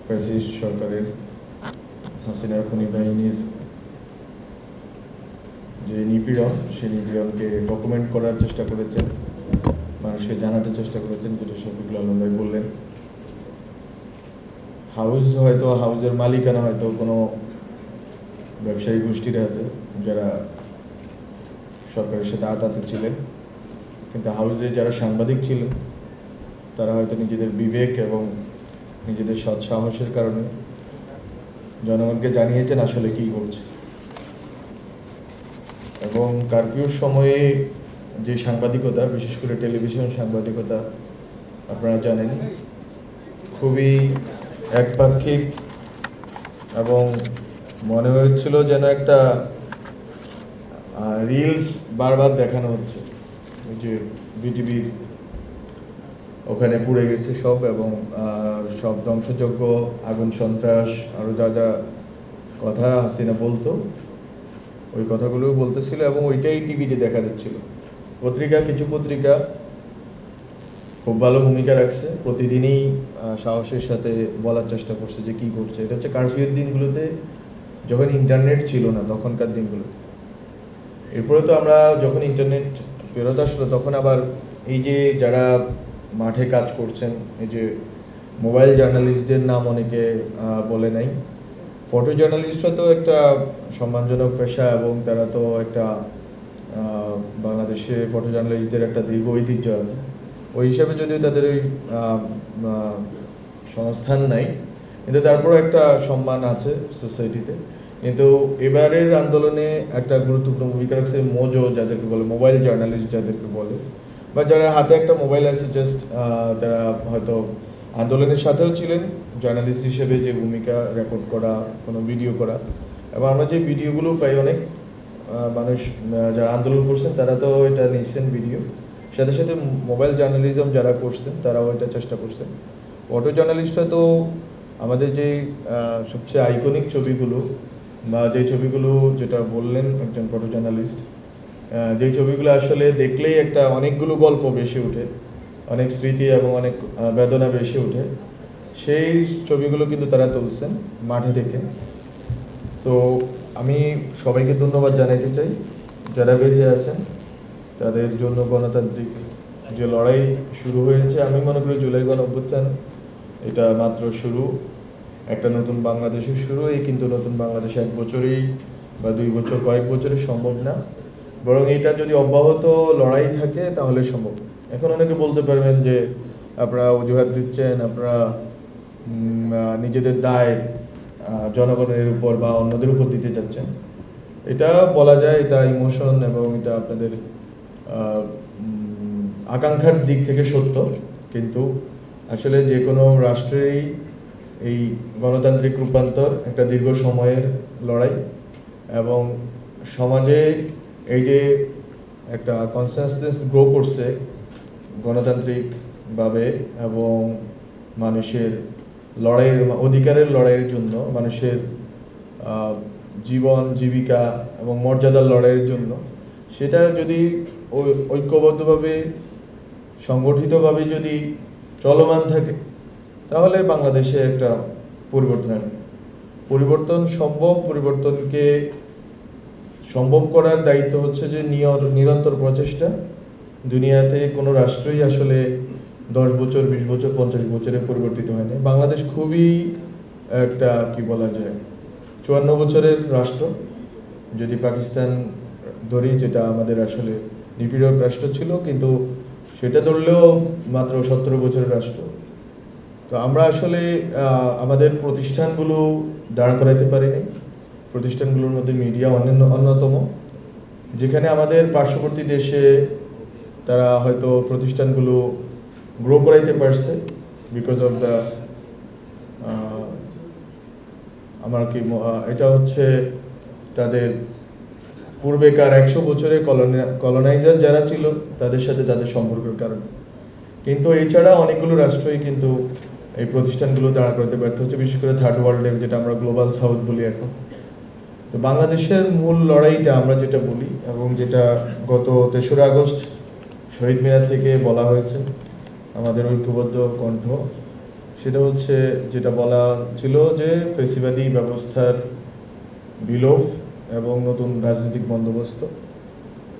Fascist সরকারের হাসিনার খুনি বাহিনীর যে নিপীড়ন, সেই নিপীড়নকে ডকুমেন্ট করার চেষ্টা করেছেন, মানুষকে জানাতে চেষ্টা করেছেন, যেটা শফিকুল আলম ভাই বললেন। হাউসের মালিকানা হয়তো কোনো ব্যবসায়ী গোষ্ঠীর হাতে, যারা সরকারের সাথে আতাতে ছিলেন, কিন্তু হাউসে যারা সাংবাদিক ছিলেন তারা হয়তো নিজেদের বিবেক এবং নিজেদের সৎ সাহসের কারণে জনগণকে জানিয়েছেন আসলে কী করছে। এবং কারফিউর সময়ে যে সাংবাদিকতা, বিশেষ করে টেলিভিশন সাংবাদিকতা, আপনারা জানেন খুবই একপাক্ষিক, এবং মনে হচ্ছিল যেন একটা রিলস বারবার দেখানো হচ্ছে, যে বিটিভির ওখানে পুড়ে গেছে সব, এবং সব ধ্বংসযজ্ঞ, আগুন, সন্ত্রাস, আরও যা যা কথা হাসিনা বলতো ওই কথাগুলোও বলতেছিল, এবং ওইটাই টিভিতে দেখা যাচ্ছিল। কিছু পত্রিকা খুব ভালো ভূমিকা রাখছে, প্রতিদিনই সাহসের সাথে বলার চেষ্টা করছে যে কী করছে। এটা হচ্ছে কারফিউর দিনগুলোতে, যখন ইন্টারনেট ছিল না, তখনকার দিনগুলোতে। এরপরে তো আমরা যখন ইন্টারনেট ফেরত আসলো, তখন আবার এই যে যারা মাঠে কাজ করছেন, এই যে মোবাইল জার্নালিস্টদের নাম অনেকে বলে নাই। ফটো জার্নালিস্টরা তো একটা সম্মানজনক পেশা, এবং তারা তো একটা বাংলাদেশে ফটো জার্নালিস্টদের একটা দীর্ঘ ঐতিহ্য আছে। ওই হিসাবে যদিও তাদের ওই সংস্থান নাই, কিন্তু তারপরও একটা সম্মান আছে সোসাইটিতে। কিন্তু এবারের আন্দোলনে একটা গুরুত্বপূর্ণ ভূমিকা রাখছে মোজো, যাদেরকে বলে মোবাইল জার্নালিস্ট যাদেরকে বলে, বা যারা হাতে একটা মোবাইল আছে, জাস্ট তারা হয়তো আন্দোলনের সাথেও ছিলেন জার্নালিস্ট হিসেবে, যে ভূমিকা রেকর্ড করা, কোনো ভিডিও করা। এবং আমরা যে ভিডিওগুলো পাই, অনেক মানুষ যারা আন্দোলন করছেন তারা তো এটা নিচ্ছেন ভিডিও, সাথে সাথে মোবাইল জার্নালিজম যারা করছেন তারাও এটা চেষ্টা করছেন। ফটো জার্নালিস্টরা তো আমাদের যে সবচেয়ে আইকনিক ছবিগুলো, বা যে ছবিগুলো, যেটা বললেন একজন ফটো জার্নালিস্ট, যেই ছবিগুলো আসলে দেখলেই একটা অনেকগুলো গল্প ভেসে ওঠে, অনেক স্মৃতি এবং অনেক বেদনা ভেসে ওঠে, সেই ছবিগুলো কিন্তু তারা তুলছেন মাঠে থেকে। তো আমি সবাইকে ধন্যবাদ জানাইতে চাই, যারা বেঁচে আছেন তাদের জন্য। গণতান্ত্রিক যে লড়াই শুরু হয়েছে, আমি মনে করি জুলাই গণঅভ্যুত্থান এটা মাত্র শুরু, একটা নতুন বাংলাদেশের শুরু। এই কিন্তু নতুন বাংলাদেশ 1 বছরেই বা 2 বছর, কয়েক বছরে সম্ভব না, বরং এটা যদি অব্যাহত লড়াই থাকে তাহলে সম্ভব। এখন অনেকে বলতে পারবেন যে আপনারা অজুহাত দিচ্ছেন, আপনারা নিজেদের দায় জনগণের উপর বা অন্যদের উপর দিতে চাচ্ছেন। এটা বলা যায়, এটা ইমোশন এবং এটা আপনাদের আকাঙ্ক্ষার দিক থেকে সত্য, কিন্তু আসলে যে কোনো রাষ্ট্রেরই এই গণতান্ত্রিক রূপান্তর একটা দীর্ঘ সময়ের লড়াই, এবং সমাজে এই যে একটা কনসেনসাস গ্রো করছে গণতান্ত্রিকভাবে, এবং মানুষের লড়াইয়ের, অধিকারের লড়াইয়ের জন্য, মানুষের জীবন, জীবিকা এবং মর্যাদার লড়াইয়ের জন্য, সেটা যদি ঐক্যবদ্ধভাবে, সংগঠিতভাবে যদি চলমান থাকে, তাহলে বাংলাদেশে একটা পরিবর্তন আসবে। পরিবর্তন সম্ভব। পরিবর্তনকে সম্ভব করার দায়িত্ব হচ্ছে যে নিরন্তর প্রচেষ্টা। দুনিয়াতে কোনো রাষ্ট্রই আসলে 10 বছর, 20 বছর, 50 বছরে পরিবর্তিত হয়নি। বাংলাদেশ খুবই একটা, কি বলা যায়, 54 বছরের রাষ্ট্র, যদি পাকিস্তান ধরি, যেটা আমাদের আসলে নিপীড়ক রাষ্ট্র ছিল, কিন্তু সেটা ধরলেও মাত্র 17 বছরের রাষ্ট্র। তো আমরা আসলে আমাদের প্রতিষ্ঠানগুলো দাঁড় করাইতে পারিনি। প্রতিষ্ঠানগুলোর মধ্যে মিডিয়া অন্যতম, যেখানে আমাদের পার্শ্ববর্তী দেশে তারা হয়তো প্রতিষ্ঠানগুলো গ্রো করাইতে পারছে, বিকজ অফ দ্য এটা হচ্ছে তাদের পূর্বেকার 100 বছরে কলোনাইজার যারা ছিল তাদের সাথে তাদের সম্পর্কের কারণে। কিন্তু এছাড়া অনেকগুলো রাষ্ট্রই কিন্তু এই প্রতিষ্ঠানগুলো দাঁড়া করতে ব্যর্থ হচ্ছে, বিশেষ করে থার্ড ওয়ার্ল্ডের, যেটা আমরা গ্লোবাল সাউথ বলি এখন। তো বাংলাদেশের মূল লড়াইটা আমরা যেটা বলি, এবং যেটা গত 3রা আগস্ট শহীদ মিনার থেকে বলা হয়েছে, আমাদের ঐক্যবদ্ধ কণ্ঠ, সেটা হচ্ছে যেটা বলা ছিল যে ফেসিবাদী ব্যবস্থার বিলোপ এবং নতুন রাজনৈতিক বন্দোবস্ত।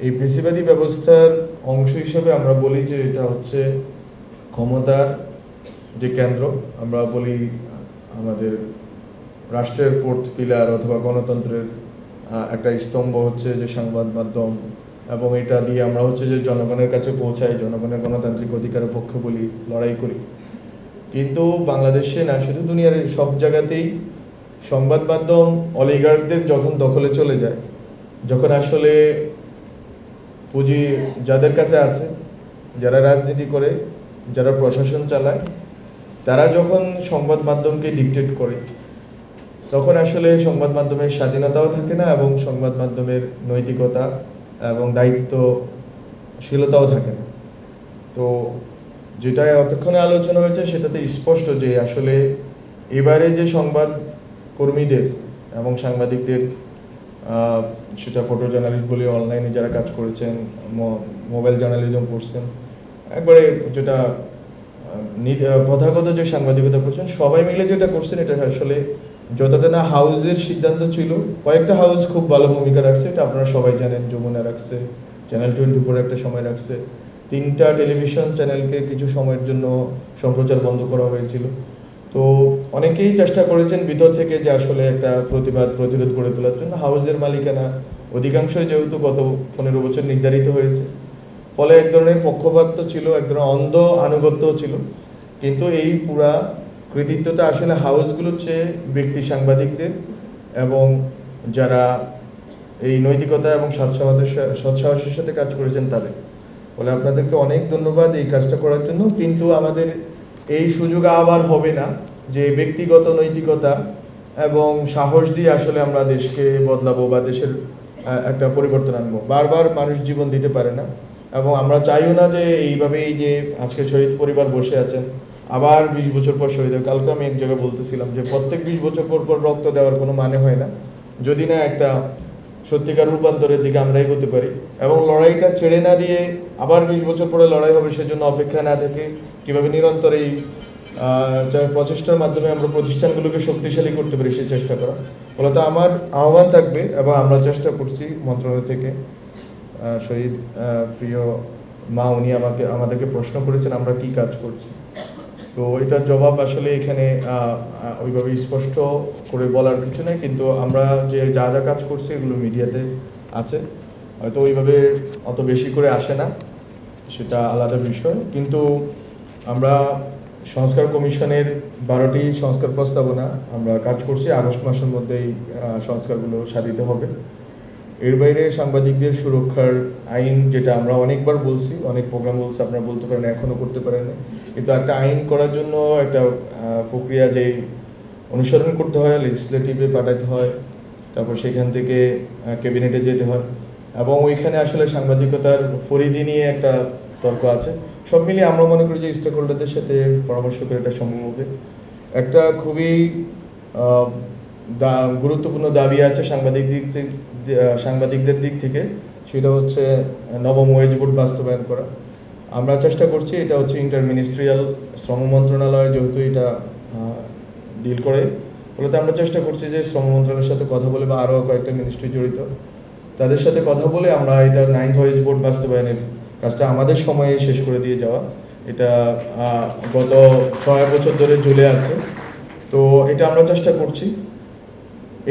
এই ফেসিবাদী ব্যবস্থার অংশ হিসেবে আমরা বলি যে এটা হচ্ছে ক্ষমতার যে কেন্দ্র, আমরা বলি আমাদের রাষ্ট্রের ফোর্থ পিলার অথবা গণতন্ত্রের একটা স্তম্ভ হচ্ছে যে সংবাদ মাধ্যম, এবং এটা দিয়ে আমরা হচ্ছে যে জনগণের কাছে পৌঁছাই, জনগণের গণতান্ত্রিক অধিকারের পক্ষে বলি, লড়াই করি। কিন্তু বাংলাদেশে না, শুধু দুনিয়ার সব জায়গাতেই সংবাদ মাধ্যম অলিগার্কদের যখন দখলে চলে যায়, যখন আসলে পুঁজি যাদের কাছে আছে, যারা রাজনীতি করে, যারা প্রশাসন চালায়, তারা যখন সংবাদ মাধ্যমকে ডিকটেট করে, তখন আসলে সংবাদ মাধ্যমের স্বাধীনতাও থাকে না এবং সংবাদ মাধ্যমের নৈতিকতা এবং দায়িত্বশীলতাও থাকে না। তো যেটা এতক্ষণে আলোচনা হয়েছে সেটাতে স্পষ্ট যে আসলে এবারে যে সংবাদ কর্মীদের এবং সাংবাদিকদের, সেটা ফটো জার্নালিস্ট বলে অনলাইনে যারা কাজ করেছেন, মোবাইল জার্নালিজম করছেন, একবারে যেটা প্রথাগত যে সাংবাদিকতা করছেন, সবাই মিলে যেটা করছেন, এটা আসলে যতটা না হাউসের সিদ্ধান্ত ছিল, কয়েকটা হাউস খুব ভালো ভূমিকা রাখছে, এটা আপনারা সবাই জানেন। যমুনা রাখছে, চ্যানেল 24 একটা সময় রাখছে, 3টা টেলিভিশন চ্যানেলকে কিছু সময়ের জন্য সম্প্রচার বন্ধ করা হয়েছিল। তো অনেকেই চেষ্টা করেছেন ভিতর থেকে যে আসলে একটা প্রতিরোধ গড়ে তোলার জন্য। হাউসের মালিকানা অধিকাংশই যেহেতু গত 15 বছর নির্ধারিত হয়েছে, ফলে এক ধরনের পক্ষপাত ছিল, এক ধরনের অন্ধ আনুগত্যও ছিল। কিন্তু এই পুরা কৃতিত্বটা আসলে হাউসগুলোর চেয়ে ব্যক্তি সাংবাদিকদের এবং যারা এই নৈতিকতা এবং সৎসাহসের সাথে কাজ করেছেন তাদের। বলে আপনাদেরকে অনেক ধন্যবাদ এই কাজটা করার জন্য। কিন্তু আমাদের এই সুযোগ আবার হবে না যে ব্যক্তিগত নৈতিকতা এবং সাহস দিয়ে আসলে আমরা দেশকে বদলাবো বা দেশের একটা পরিবর্তন আনবো। বারবার মানুষ জীবন দিতে পারে না, এবং আমরা চাইও না যে এইভাবেই যে আজকে শহীদ পরিবার বসে আছেন, আবার 20 বছর পর শহীদ হবে। কালকে আমি এক জায়গায় বলতেছিলাম যে প্রত্যেক 20 বছর পর পর রক্ত দেওয়ার কোনো মানে হয় না, যদি না একটা সত্যিকার রূপান্তরের দিকে আমরা এগোতে পারি। এবং লড়াইটা ছেড়ে না দিয়ে আবার 20 বছর পরে লড়াই হবে সেজন্য অপেক্ষা না থেকে কীভাবে নিরন্তর এই প্রচেষ্টার মাধ্যমে আমরা প্রতিষ্ঠানগুলোকে শক্তিশালী করতে পারি সেই চেষ্টা করা। ফলত আমার আহ্বান থাকবে, এবং আমরা চেষ্টা করছি মন্ত্রণালয় থেকে। শহীদ প্রিয় মা উনি আমাদেরকে প্রশ্ন করেছেন আমরা কি কাজ করছি, তো এটার জবাব আসলে এখানে ওইভাবে স্পষ্ট করে বলার কিছু নেই। কিন্তু আমরা যে যা যা কাজ করছি এগুলো মিডিয়াতে আছে, হয়তো ওইভাবে অত বেশি করে আসে না, সেটা আলাদা বিষয়। কিন্তু আমরা সংস্কার কমিশনের 12টি সংস্কার প্রস্তাবনা আমরা কাজ করছি, আগস্ট মাসের মধ্যেই সংস্কারগুলো সাধিত হবে। এর বাইরে সাংবাদিকদের সুরক্ষার আইন, যেটা আমরা অনেকবার বলছি, অনেক প্রোগ্রাম বলছি, আপনারা বলতে পারেন এখনও করতে পারেন, কিন্তু একটা আইন করার জন্য একটা প্রক্রিয়া যে অনুসরণ করতে হয়, লেজিসলেটিভে পাঠাতে হয়, তারপর সেখান থেকে ক্যাবিনেটে যেতে হয়, এবং ওইখানে আসলে সাংবাদিকতার পরিধি নিয়ে একটা তর্ক আছে। সব মিলিয়ে আমরা মনে করি যে স্টেক হোল্ডারদের সাথে পরামর্শ করে এটা সম্ভব হবে। একটা খুবই গুরুত্বপূর্ণ দাবি আছে সাংবাদিকদের দিক থেকে, সেটা হচ্ছে নবম ওয়েজ বোর্ড বাস্তবায়ন করা। আমরা চেষ্টা করছি, এটা হচ্ছে ইন্টারমিনিস্ট্রিয়াল, শ্রম মন্ত্রণালয় যেহেতু এটা ডিল করে, ফলে আমরা চেষ্টা করছি যে শ্রম মন্ত্রণালয়ের সাথে কথা বলে, বা আরও কয়েকটা মিনিস্ট্রি জড়িত, তাদের সাথে কথা বলে আমরা এটা 9th ওয়েজ বোর্ড বাস্তবায়নের কাজটা আমাদের সময়ে শেষ করে দিয়ে যাওয়া। এটা গত 6 বছর ধরে ঝুলে আছে, তো এটা আমরা চেষ্টা করছি।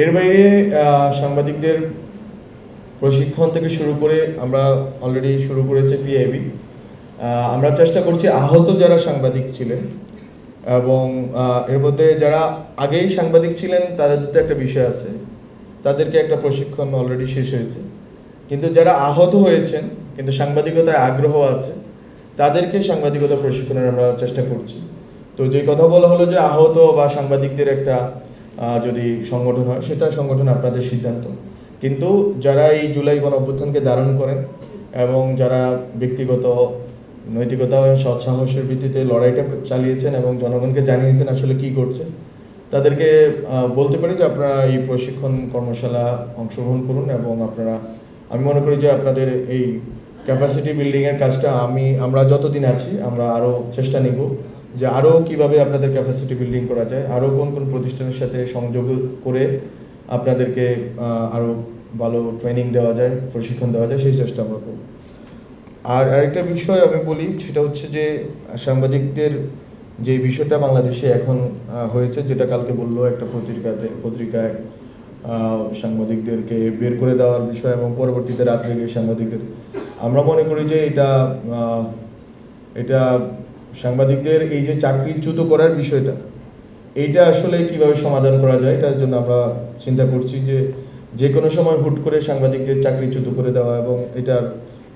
এর বাইরে সাংবাদিকদের প্রশিক্ষণ থেকে শুরু করে আমরা অলরেডি শুরু করেছে পিআইবি। আমরা চেষ্টা করছি আহত যারা সাংবাদিক ছিলেন, এবং এর মধ্যে যারা আগেই সাংবাদিক ছিলেন তাদের তো একটা বিষয় আছে, তাদেরকে একটা প্রশিক্ষণ অলরেডি শেষ হয়েছে। কিন্তু যারা আহত হয়েছেন কিন্তু সাংবাদিকতায় আগ্রহ আছে, তাদেরকে সাংবাদিকতা প্রশিক্ষণের আমরা চেষ্টা করছি। তো যে কথা বলা হলো যে আহত বা সাংবাদিকদের একটা যদি সংগঠন হয়, সেটা সংগঠন আপনাদের সিদ্ধান্ত। কিন্তু যারা এই জুলাই গণ অভ্যুত্থানকে ধারণ করেন এবং যারা ব্যক্তিগত নৈতিকতা ও সৎসাহসের ভিত্তিতে লড়াইটা চালিয়েছেন এবং জনগণকে জানিয়েছেন আসলে কি করছে, তাদেরকে বলতে পারি যে আপনারা এই প্রশিক্ষণ কর্মশালা অংশগ্রহণ করুন, এবং আমি মনে করি যে আপনাদের এই ক্যাপাসিটি বিল্ডিংয়ের কাজটা আমরা যতদিন আছি আমরা আরও চেষ্টা নিব যে আরও কীভাবে আপনাদের ক্যাপাসিটি বিল্ডিং করা যায়, আরও কোন কোন প্রতিষ্ঠানের সাথে সংযোগ করে আপনাদেরকে আরও ভালো ট্রেনিং দেওয়া যায়, প্রশিক্ষণ দেওয়া যায়, সেই চেষ্টা আমরা করব। আর আরেকটা বিষয় আমি বলি, সেটা হচ্ছে যে সাংবাদিকদের যে বিষয়টা বাংলাদেশে এখন হয়েছে, যেটা কালকে বললো একটা পত্রিকায় সাংবাদিকদেরকে বের করে দেওয়ার বিষয় এবং পরবর্তীতে রাত্রে গিয়ে সাংবাদিকদের, আমরা মনে করি যে এটা সাংবাদিকদের এই যে চাকরিচ্যুত করার বিষয়টা, এইটা আসলে কিভাবে সমাধান করা যায়, এটার জন্য আমরা চিন্তা করছি যে কোনো সময় হুট করে সাংবাদিকদের চাকরিচ্যুত করে দেওয়া, এবং এটার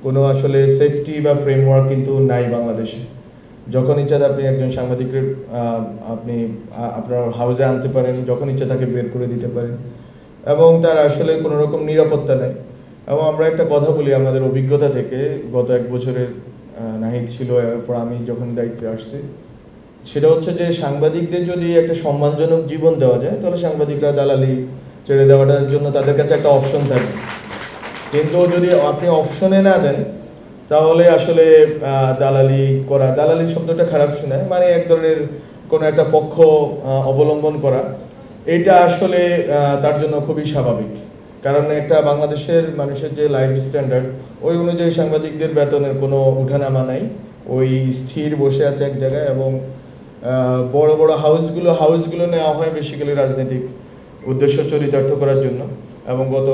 কোনো আসলে সেফটি বা ফ্রেমওয়ার্ক কিন্তু নাই বাংলাদেশে। যখন ইচ্ছা আপনি একজন সাংবাদিকের আপনি আপনার হাউসে আনতে পারেন, যখন ইচ্ছা তাকে বের করে দিতে পারেন, এবং তার আসলে কোনো রকম নিরাপত্তা নেই। এবং আমরা একটা কথা বলি আমাদের অভিজ্ঞতা থেকে, গত 1 বছরের নাহিদ ছিল, এরপর আমি যখন দায়িত্বে আসছি, সেটা হচ্ছে যে সাংবাদিকদের যদি একটা সম্মানজনক জীবন দেওয়া যায়, তাহলে সাংবাদিকরা দালালি ছেড়ে দেওয়াটার জন্য তাদের কাছে একটা অপশন থাকে। কিন্তু যদি আপনি অপশনে না দেন, তাহলে আসলে দালালি শব্দটা খারাপ শোনায়, মানে এক ধরনের কোনো একটা পক্ষ অবলম্বন করা, এটা আসলে তার জন্য খুবই স্বাভাবিক। কারণ একটা বাংলাদেশের মানুষের যে লাইফ স্ট্যান্ডার্ড, ওই অনুযায়ী সাংবাদিকদের বেতনের কোনো উঠানামা নাই, ওই স্থির বসে আছে এক জায়গায়। এবং বড় বড় হাউসগুলো নেওয়া হয় বেসিক্যালি রাজনৈতিক উদ্দেশ্য চরিতার্থ করার জন্য। এবং গত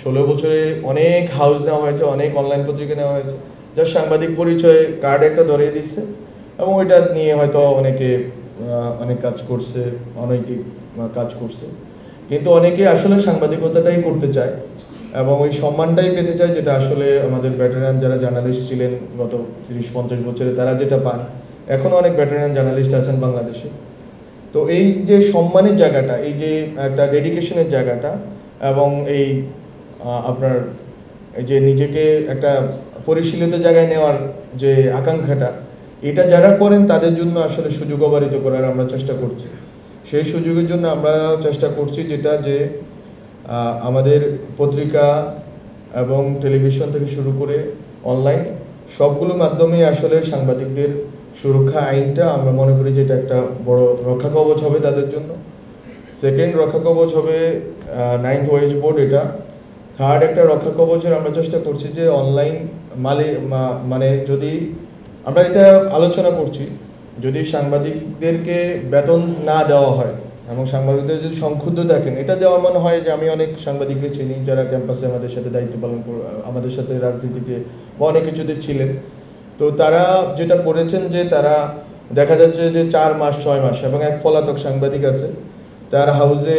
16 বছরে অনেক হাউস নেওয়া হয়েছে, অনেক অনলাইন পত্রিকা নেওয়া হয়েছে, যার সাংবাদিক পরিচয় কার্ড একটা ধরিয়ে দিচ্ছে, এবং ওইটা নিয়ে হয়তো অনেকে অনেক কাজ করছে, অনৈতিক কাজ করছে। কিন্তু অনেকে আসলে সাংবাদিকতাটাই করতে চায় এবং ওই সম্মানটাই পেতে চায়, যেটা আসলে আমাদের ভেটেরান যারা জার্নালিস্ট ছিলেন গত 30-50 বছরে, তারা যেটা পান, এখনও অনেক ভেটেরান জার্নালিস্ট আছেন বাংলাদেশে। তো এই যে সম্মানের জায়গাটা, এই যে একটা ডেডিকেশনের জায়গাটা, এবং এই আপনার এই যে নিজেকে একটা পরিশীলিত জায়গায় নেওয়ার যে আকাঙ্ক্ষাটা, এটা যারা করেন তাদের জন্য আসলে সুযোগ অবারিত করার আমরা চেষ্টা করছি। সেই সুযোগের জন্য আমরা চেষ্টা করছি যেটা যে আমাদের পত্রিকা এবং টেলিভিশন থেকে শুরু করে অনলাইন সবগুলো মাধ্যমেই আসলে সাংবাদিকদের সুরক্ষা আইনটা আমরা মনে করি যে এটা একটা বড় রক্ষা কবচ হবে তাদের জন্য। সেকেন্ড রক্ষা কবচ হবে 9th ওয়েজ বোর্ড, এটা। থার্ড একটা রক্ষা কবচের আমরা চেষ্টা করছি যে অনলাইন মানে যদি আমরা এটা আলোচনা করছি, যদি সাংবাদিকদেরকে বেতন না দেওয়া হয় এবং সাংবাদিকদের যদি সংক্ষুব্ধ থাকেন, এটা যেমন মনে হয় যে আমি অনেক সাংবাদিককে চিনি যারা ক্যাম্পাসে আমাদের সাথে দায়িত্ব পালন করে, আমাদের সাথে রাজনীতিতে বা অনেক কিছুতে ছিলেন। তো তারা যেটা করেছেন যে তারা দেখা যাচ্ছে যে 4 মাস 6 মাস, এবং এক পলাতক সাংবাদিক আছে, তার হাউসে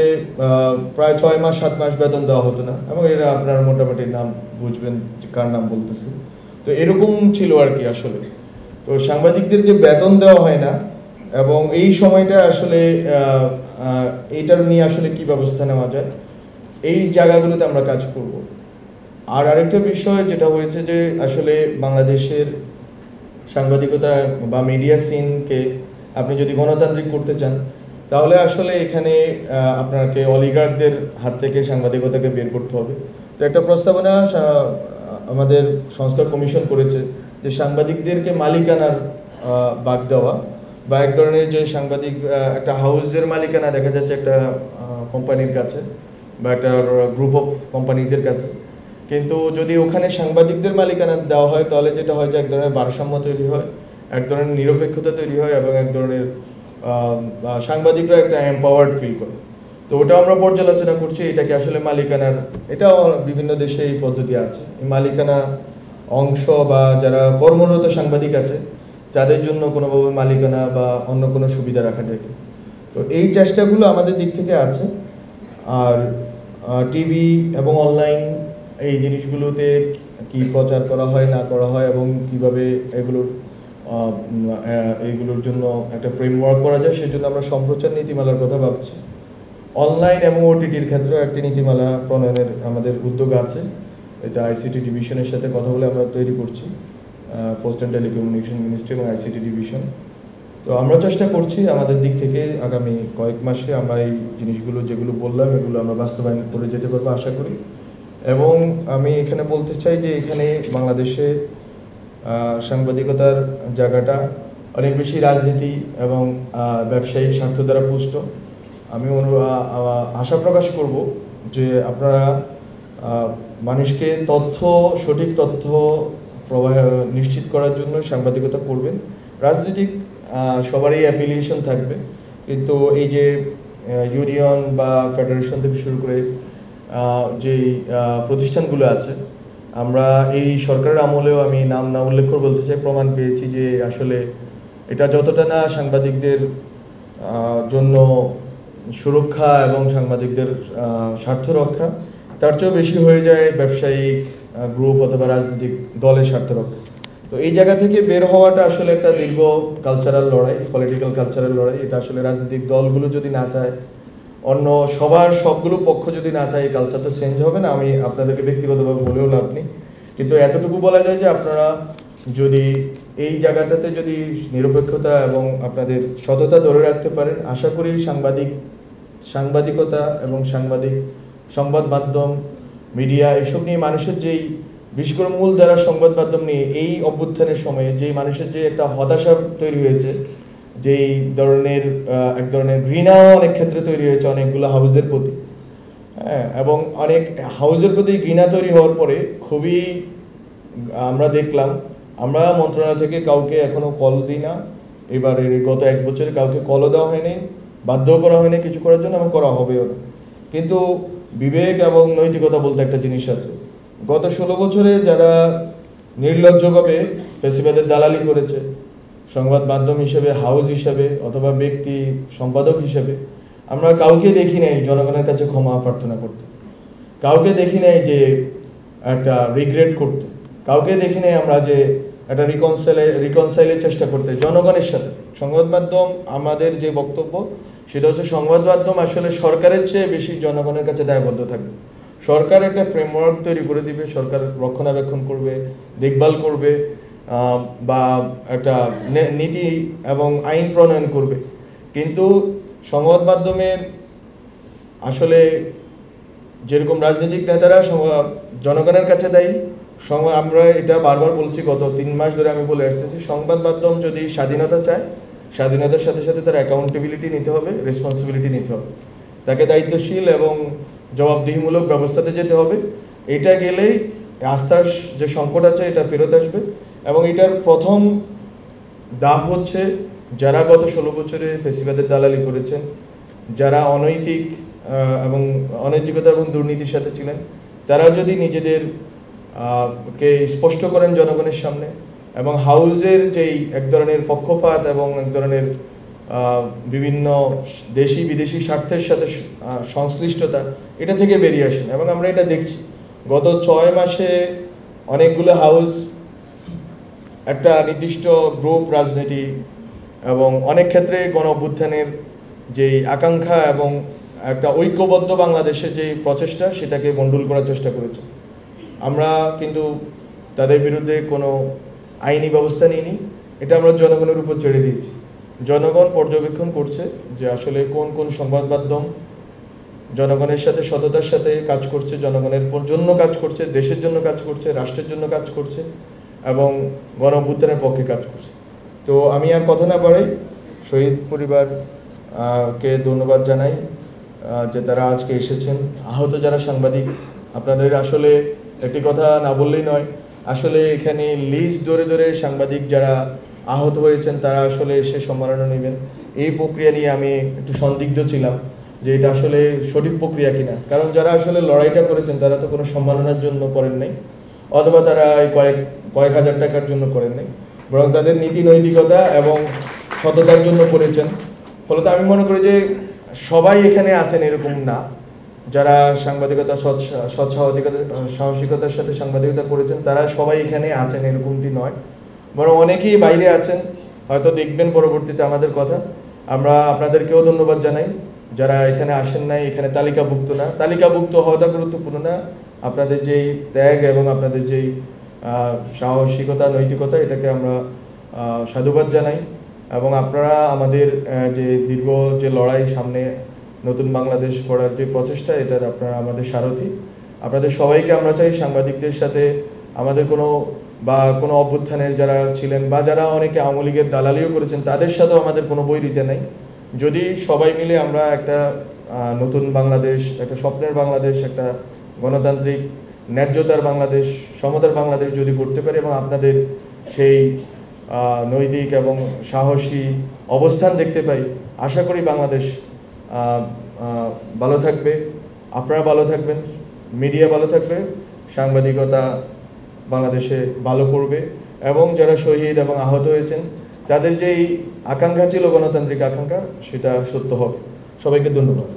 প্রায় 6 মাস 7 মাস বেতন দেওয়া হতো না, এবং এরা আপনার মোটামুটি নাম বুঝবেন কার নাম বলতেছে। তো এরকম ছিল আর কি আসলে। তো সাংবাদিকদের যে বেতন দেওয়া হয় না, এবং এই সময়টা আসলে এইটার নিয়ে আসলে কি ব্যবস্থা নেওয়া যায়, এই জায়গাগুলোতে আমরা কাজ করব। আর আরেকটা বিষয় যেটা হয়েছে যে আসলে বাংলাদেশের সাংবাদিকতা বা মিডিয়া সিনকে আপনি যদি গণতান্ত্রিক করতে চান, তাহলে আসলে এখানে আপনাকে অলিগার্কদের হাত থেকে সাংবাদিকতাকে বের করতে হবে। তো একটা প্রস্তাবনা আমাদের সংস্কার কমিশন করেছে যে সাংবাদিকদেরকে মালিকানার ভাগ দেওয়া, বা এক ধরনের যে সাংবাদিক একটা হাউসের মালিকানা দেখা যাচ্ছে একটা কোম্পানির কাছে বা একটা গ্রুপ অফ কোম্পানিজের কাছে, কিন্তু যদি ওখানে সাংবাদিকদের মালিকানা দেওয়া হয়, তাহলে যেটা হয় যে এক ধরনের ভারসাম্য তৈরি হয়, এক ধরনের নিরপেক্ষতা তৈরি হয়, এবং এক ধরনের সাংবাদিকরা একটা এম্পাওয়ার্ড ফিল করে। তো ওটাও আমরা পর্যালোচনা করছি, এটাকে আসলে মালিকানার, এটাও বিভিন্ন দেশে এই পদ্ধতি আছে, এই মালিকানা অংশ বা যারা কর্মরত সাংবাদিক আছে তাদের জন্য কোনোভাবে মালিকানা বা অন্য কোনো সুবিধা রাখা যায়। তো এই চেষ্টাগুলো আমাদের দিক থেকে আছে। আর টিভি এবং অনলাইন এই জিনিসগুলোতে কি প্রচার করা হয় না করা হয়, এবং কিভাবে এইগুলোর জন্য একটা ফ্রেমওয়ার্ক করা যায়, সেজন্য আমরা সম্প্রচার নীতিমালার কথা ভাবছি। অনলাইন এবং ওটিটির ক্ষেত্রেও একটি নীতিমালা প্রণয়নের আমাদের উদ্যোগ আছে, এটা আইসিটি ডিভিশনের সাথে কথা বলে আমরা তৈরি করছি, পোস্ট অ্যান্ড টেলিকমিউনিকেশন মিনিস্ট্রি এবং আইসিটি ডিভিশন। তো আমরা চেষ্টা করছি আমাদের দিক থেকে আগামী কয়েক মাসে আমরা এই জিনিসগুলো যেগুলো বললাম এগুলো আমরা বাস্তবায়ন করে যেতে পারবো আশা করি। এবং আমি এখানে বলতে চাই যে এখানে বাংলাদেশে সাংবাদিকতার জায়গাটা অনেক বেশি রাজনীতি এবং ব্যবসায়িক স্বার্থ দ্বারা পুষ্ট। আমি আশা প্রকাশ করব যে আপনারা মানুষকে সঠিক তথ্য প্রবাহ নিশ্চিত করার জন্য সাংবাদিকতা করবেন। রাজনৈতিক সবারই অ্যাফিলিয়েশন থাকবে, কিন্তু এই যে ইউনিয়ন বা ফেডারেশন থেকে শুরু করে যেই প্রতিষ্ঠানগুলো আছে, আমরা এই সরকারের আমলেও আমি নাম না উল্লেখ করে বলতে চাই, প্রমাণ পেয়েছি যে আসলে এটা যতটা না সাংবাদিকদের জন্য সুরক্ষা এবং সাংবাদিকদের স্বার্থ রক্ষা, তার চেয়েও বেশি হয়ে যায় ব্যবসায়িক গ্রুপ অথবা রাজনৈতিক দলের স্বার্থ রক্ষা। তো এই জায়গা থেকে বের হওয়াটা আসলে একটা দীর্ঘ কালচারাল লড়াই, পলিটিক্যাল কালচারাল লড়াই। এটা আসলে রাজনৈতিক দলগুলো যদি না চায়, অন্য সবগুলো পক্ষ যদি না চায়, এই কালচার তো চেঞ্জ হবে না। আমি আপনাদেরকে ব্যক্তিগতভাবে বলেও লাভ নেই, কিন্তু এতটুকু বলা যায় যে আপনারা যদি এই জায়গাটাতে যদি নিরপেক্ষতা এবং আপনাদের সততা ধরে রাখতে পারেন, আশা করি সাংবাদিকতা এবং সংবাদ মাধ্যম, মিডিয়া এসব নিয়ে মানুষের যেই বিশেষ করে মূলধারার সংবাদ মাধ্যম নিয়ে এই অভ্যুত্থানের সময়ে যেই মানুষের যে একটা হতাশা তৈরি হয়েছে, যেই এক ধরনের ঘৃণাও অনেক ক্ষেত্রে তৈরি হয়েছে অনেকগুলো হাউজের প্রতি, হ্যাঁ, এবং অনেক হাউজের প্রতি ঘৃণা তৈরি হওয়ার পরে খুবই আমরা দেখলাম, আমরা মন্ত্রণালয় থেকে কাউকে এখনো কল দিই না। এবারে গত 1 বছরে কাউকে কলও দেওয়া হয়নি, বাধ্য করা হয়নি কিছু করার জন্য, এবং করা হবেও না। কিন্তু বিবেক এবং নৈতিকতা বলতে একটা জিনিস আছে। গত 16 বছরে যারা নির্লজ্জভাবে ফেসিবাদের দালালি করেছে, সংবাদ মাধ্যম হিসেবে, হাউস হিসেবে অথবা ব্যক্তি সম্পাদক হিসেবে, আমরা কাউকে দেখি নাই জনগণের কাছে ক্ষমা প্রার্থনা করতে, কাউকে দেখি নাই যে একটা রিগ্রেট করতে, কাউকে দেখি নাই আমরা যে একটা রিকনসাইলের চেষ্টা করতে জনগণের সাথে। সংবাদ মাধ্যম, আমাদের যে বক্তব্য সেটা হচ্ছে সংবাদ মাধ্যম আসলে সরকারের চেয়ে বেশি জনগণের কাছে দায়বদ্ধ থাকবে। সরকার একটা ফ্রেমওয়ার্ক তৈরি করে দিবে, সরকার রক্ষণাবেক্ষণ করবে, দেখভাল করবে, বা একটা নীতি এবং আইন প্রণয়ন করবে। কিন্তু সংবাদ মাধ্যমের আসলে যেরকম রাজনৈতিক নেতারা জনগণের কাছে দায়ী, আমরা এটা বারবার বলছি, গত 3 মাস ধরে আমি বলে আসতেছি, সংবাদ মাধ্যম যদি স্বাধীনতা চায়, স্বাধীনতার সাথে সাথে তার অ্যাকাউন্টেবিলিটি নিতে হবে, রেসপন্সিবিলিটি নিতে হবে, তাকে দায়িত্বশীল এবং জবাবদিহিমূলক ব্যবস্থাতে যেতে হবে। এটা গেলেই আস্থার যে সংকট আছে এটা ফেরত আসবে। এবং এটার প্রথম দাগ হচ্ছে যারা গত 16 বছরে ফেসিবাদের দালালি করেছেন, যারা অনৈতিকতা এবং দুর্নীতির সাথে ছিলেন, তারা যদি নিজেদের কে স্পষ্ট করেন জনগণের সামনে, এবং হাউজের যেই এক ধরনের পক্ষপাত এবং এক ধরনের বিভিন্ন দেশি বিদেশি স্বার্থের সাথে সংশ্লিষ্টতা, এটা থেকে বেরিয়ে আসেন। এবং আমরা এটা দেখছি গত 6 মাসে অনেকগুলো হাউস একটা নির্দিষ্ট গ্রুপ রাজনীতি এবং অনেক ক্ষেত্রে গণ অভ্যুত্থানের যেই আকাঙ্ক্ষা এবং একটা ঐক্যবদ্ধ বাংলাদেশের যেই প্রচেষ্টা, সেটাকে মণ্ডুল করার চেষ্টা করেছে। আমরা কিন্তু তাদের বিরুদ্ধে কোনো আইনি ব্যবস্থা নিইনি, এটা আমরা জনগণের উপর ছেড়ে দিয়েছি। জনগণ পর্যবেক্ষণ করছে যে আসলে কোন সংবাদ মাধ্যম জনগণের সাথে সততার সাথে কাজ করছে, জনগণের জন্য কাজ করছে, দেশের জন্য কাজ করছে, রাষ্ট্রের জন্য কাজ করছে এবং গণ অভ্যুত্থানের পক্ষে কাজ করছে। তো আমি আর কথা না বাড়াই, শহীদ পরিবার কে ধন্যবাদ জানাই যে তারা আজকে এসেছেন। আহত যারা সাংবাদিক, আপনাদের আসলে একটি কথা না বললেই নয়, আসলে এখানে লিস্ট ধরে ধরে সাংবাদিক যারা আহত হয়েছেন তারা আসলে এসে সম্মাননা নেবেন। এই প্রক্রিয়া নিয়ে আমি একটু সন্দিগ্ধ ছিলাম যে এটা আসলে সঠিক প্রক্রিয়া কিনা, কারণ যারা আসলে লড়াইটা করেছেন তারা তো কোনো সম্মাননার জন্য করেন নাই, অথবা তারা এই কয়েক হাজার টাকার জন্য করেন নাই, বরং তাদের নীতি নৈতিকতা এবং সততার জন্য করেছেন। ফলত আমি মনে করি যে সবাই এখানে আছেন এরকম না, যারা সাংবাদিকতা সাহসিকতার সাথে সাংবাদিকতা করেছেন তারা সবাই এখানে আছেন এরকমটি নয়, বরং অনেকেই বাইরে আছেন, হয়তো দেখবেন পরবর্তীতে আমাদের কথা। আমরা আপনাদেরকেও ধন্যবাদ জানাই যারা এখানে আসেন নাই, এখানে তালিকাভুক্ত না। তালিকাভুক্ত হওয়াটা গুরুত্বপূর্ণ না, আপনাদের যেই ত্যাগ এবং আপনাদের যেই সাহসিকতা, নৈতিকতা, এটাকে আমরা সাধুবাদ জানাই। এবং আপনারা আমাদের যে দীর্ঘ যে লড়াই, সামনে নতুন বাংলাদেশ গড়ার যে প্রচেষ্টা, এটার আপনারা আমাদের সারথি। আপনাদের সবাইকে আমরা চাই সাংবাদিকদের সাথে আমাদের কোনো বা কোনো অভ্যুত্থানের যারা ছিলেন বা যারা অনেকে আওয়ামী লীগের দালালিও করেছেন, তাদের সাথেও আমাদের কোনো বৈরিতা নেই। যদি সবাই মিলে আমরা একটা নতুন বাংলাদেশ, একটা স্বপ্নের বাংলাদেশ, একটা গণতান্ত্রিক ন্যায্যতার বাংলাদেশ, সমতার বাংলাদেশ যদি করতে পারি এবং আপনাদের সেই নৈতিক এবং সাহসী অবস্থান দেখতে পাই, আশা করি বাংলাদেশ ভালো থাকবে, আপনারা ভালো থাকবেন, মিডিয়া ভালো থাকবে, সাংবাদিকতা বাংলাদেশে ভালো করবে এবং যারা শহীদ এবং আহত হয়েছেন তাদের যেই আকাঙ্ক্ষা ছিল গণতান্ত্রিক আকাঙ্ক্ষা, সেটা সত্য হবে। সবাইকে ধন্যবাদ।